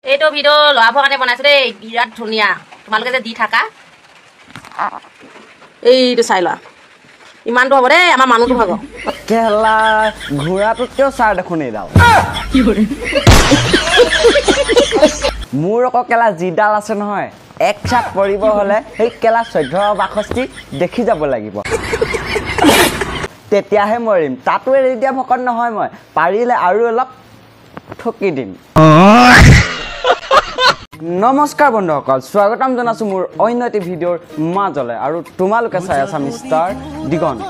এইটো ভিডিও লৰাবৰ কাৰণে বনাইছো দেই বিৰাট ধুনীয়া তোমালোকে যে দি থাকা এইটো চাই লোৱা ইমানটো হ'ব দেই আমাৰ মানুহটো ভাগ কেলা ঘোঁৰাটোত কিয় চাৰ দেখোন এইডাল মোৰ আকৌ কেলা যিডাল আছে নহয় এক চাট পৰিব হ'লে সেই কেলা 1462 দেখি যাব লাগিব তেতিয়াহে মৰিম তাতো এৰি দিয়া ভকত নহয় মই পাৰিলে আৰু অলপ ঠকি দিম নমস্কাৰ বন্ধুসকল স্বাগতম জনাইছো মোৰ অন্য এটি ভিডিঅ'ৰ মাজলৈ আৰু তোমালোকে চাই আছা মিষ্টাৰ দিগন্ত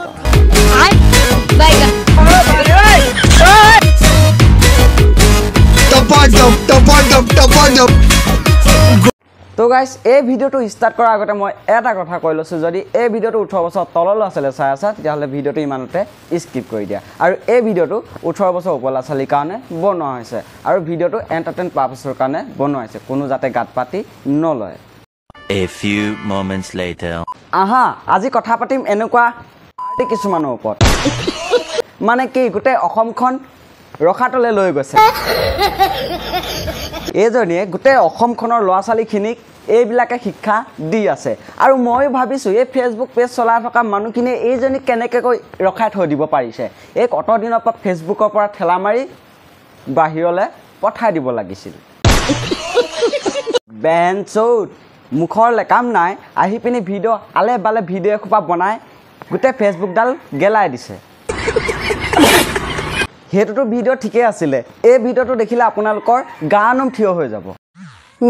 তো গাইজ এই ভিডিঅ'টো ষ্টাৰ্ট কৰাৰ আগতে মই এটা কথা কৈ লৈছোঁ যদি এই ভিডিঅ'টো 18 বছৰ তলৰ ল'ৰা ছোৱালীয়ে চাই আছা তেতিয়াহ'লে ভিডিঅ'টো ইমানতে স্কিপ কৰি দিয়া আৰু এই ভিডিঅ'টো 18 বছৰ ওপৰ ল'ৰা ছোৱালীৰ কাৰণে বনোৱা হৈছে আৰু ভিডিঅ'টো এণ্টাৰটেইন পাৰপাছৰ কাৰণে বনোৱা হৈছে কোনো যাতে গাত পাতি নলয় A few moments later আহা আজি কথা পাতিম এনেকুৱা কিছুমানৰ ওপৰত মানে কি গোটেই অসমখন ৰখাতলৈ লৈ গৈছে এইজনীয়ে গোটেই অসমখনৰ ল'ৰা ছোৱালীখিনিক এইবিলাকে শিক্ষা দি আছে আৰু মই ভাবিছোঁ এই ফেচবুক পেজ চলাই থকা মানুহখিনিয়ে এইজনীক কেনেকৈ ৰখাই থৈ দিব পাৰিছে এই কত দিনৰ পৰা ফেচবুকৰ পৰা ঠেলা মাৰি বাহিৰলৈ পঠাই দিব লাগিছিল বেঞ্চত মুখৰ কাম নাই আহি পিনি ভিডিঅ' আলে বালে ভিডিঅ' এসোপা বনাই গোটেই ফেচবুকডাল গেলাই দিছে হেতুটো ভিডিঅ' ঠিকে আছিলে এই ভিডিঅ'টো দেখিলে আপোনালোকৰ গানম থিয় হৈ যাব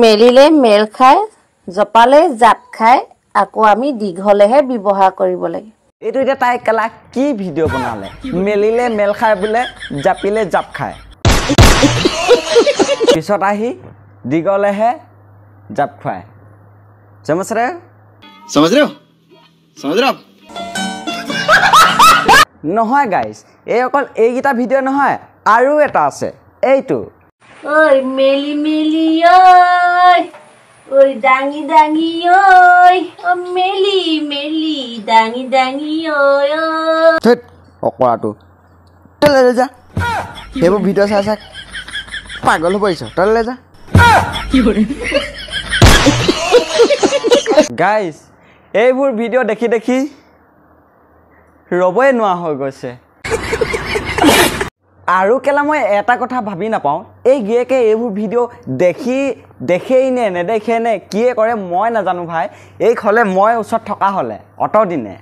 মেলিলে মেল খায় জপালে জাপ খায় আকৌ আমি দীঘলেহে ব্যৱহাৰ কৰিব লাগে এইটো এতিয়া তাই কেলা কি ভিডিঅ' বনালে মেলিলে মেল খায় বোলে জাপিলে জাপ খায় পিছত আহি দীঘলেহে জাপ খায় समझ रहे हो নহয় গাইজ এই অকল এইকেইটা ভিডিঅ' নহয় আৰু এটা আছে এইটো ঐ মেলি মেলি ঐ ডাঙি ডাঙি ঐ মেলি মেলি ডাঙি ডাঙি ধেত অকৰাটো তলে যা সেইবোৰ ভিডিঅ' চাই চাই পাগল হৈ পৰিছ তলে যা গাইজ এইবোৰ ভিডিঅ' দেখি দেখি ৰবই নোৱা হৈ গৈছে আৰু কেলা মই এটা কথা ভাবি নাপাওঁ এই গিয়েকে এইবোৰ ভিডিঅ' দেখেই নে নেদেখে নে কিয়ে কৰে মই নাজানো ভাই এই হ'লে মই ওচৰত থকা হ'লে অত দিনে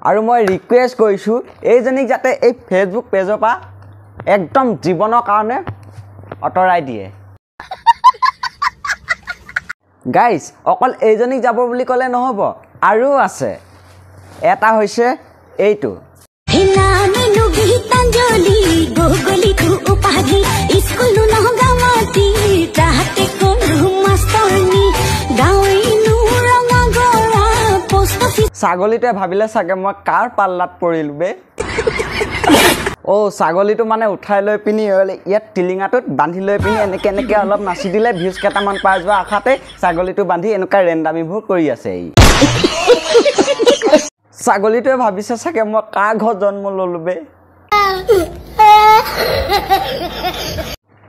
আৰু মই ৰিকুৱেষ্ট কৰিছোঁ এইজনীক যাতে এই ফেচবুক পেজৰ পৰা একদম জীৱনৰ কাৰণে আঁতৰাই দিয়ে গাইজ অকল এইজনীক যাব বুলি ক'লে নহ'ব আৰু আছে এটা হৈছে এইটো ছাগলীটোৱে ভাবিলে চাগে মই কাৰ পাল্লাত পৰিলোঁ বে ছাগলীটো মানে উঠাই লৈ পিনি ইয়াত টিলিঙাটোত বান্ধি লৈ পিনি এনেকৈ অলপ নাচি দিলে ভিউজ কেইটামান পাই যোৱা আশাতে ছাগলীটো বান্ধি এনেকুৱা ৰেণ্ডামিবোৰ কৰি আছে এই ছাগলীটোৱে ভাবিছে চাগে মই কাৰ ঘৰত জন্ম ল'লোঁ বে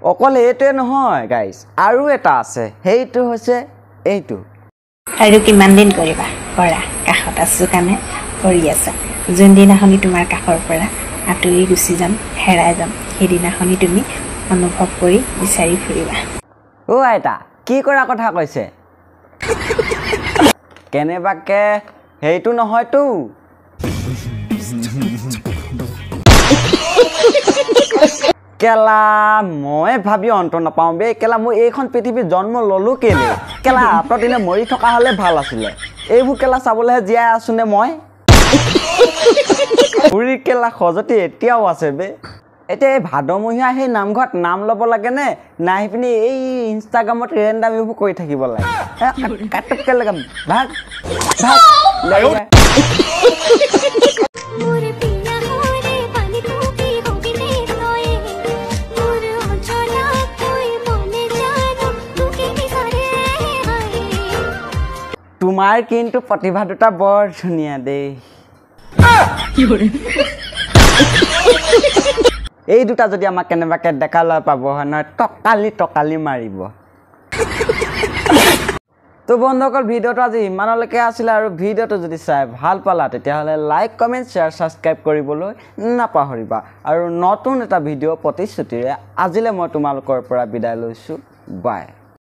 অকল এইটোৱে নহয় গাইজ আৰু এটা আছে সেইটো হৈছে এইটো আৰু কিমান দিন কৰিবা কৰা কাষত আছো কাৰণে কৰি আছা যোনদিনাখনি তোমাৰ কাষৰ পৰা আঁতৰি গুচি যাম হেৰাই যাম সেইদিনাখনি তুমি অনুভৱ কৰি বিচাৰি ফুৰিবা আইতা কি কৰা কথা কৈছে কেনেবাকে সেইটো নহয়তো কেলা মই ভাবি অন্ত নাপাওঁ বে কেলা মই এইখন পৃথিৱীত জন্ম ল'লোঁ কেলে কেলা আঁতৰ দিনে মৰি থকা হ'লে ভাল আছিলে এইবোৰ কেলা চাবলৈহে জীয়াই আছো নে মই পুৰি কেলা খজতি এতিয়াও আছে বে এতিয়া এই ভাদমহীয়া সেই নামঘৰত নাম ল'ব লাগে নে নাই পিনি এই ইনষ্টাগ্ৰামত ৰেণ্ডামিবোৰ কৰি থাকিব লাগে কাটকে লাগে ভাগ তোমাৰ কিন্তু প্ৰতিভা দুটা বৰ ধুনীয়া দেই এই দুটা যদি আমাক কেনেবাকে দেখা লৈ পাব হয় নহয় টকালি মাৰিব তো বন্ধুসকল ভিডিঅ'টো আজি ইমানলৈকে আছিলে আৰু ভিডিঅ'টো যদি চাই ভাল পালা তেতিয়াহ'লে লাইক কমেণ্ট শ্বেয়াৰ ছাবস্ক্ৰাইব কৰিবলৈ নাপাহৰিবা আৰু নতুন এটা ভিডিঅ' প্ৰতিশ্ৰুতিৰে আজিলৈ মই তোমালোকৰ পৰা বিদায় লৈছোঁ বাই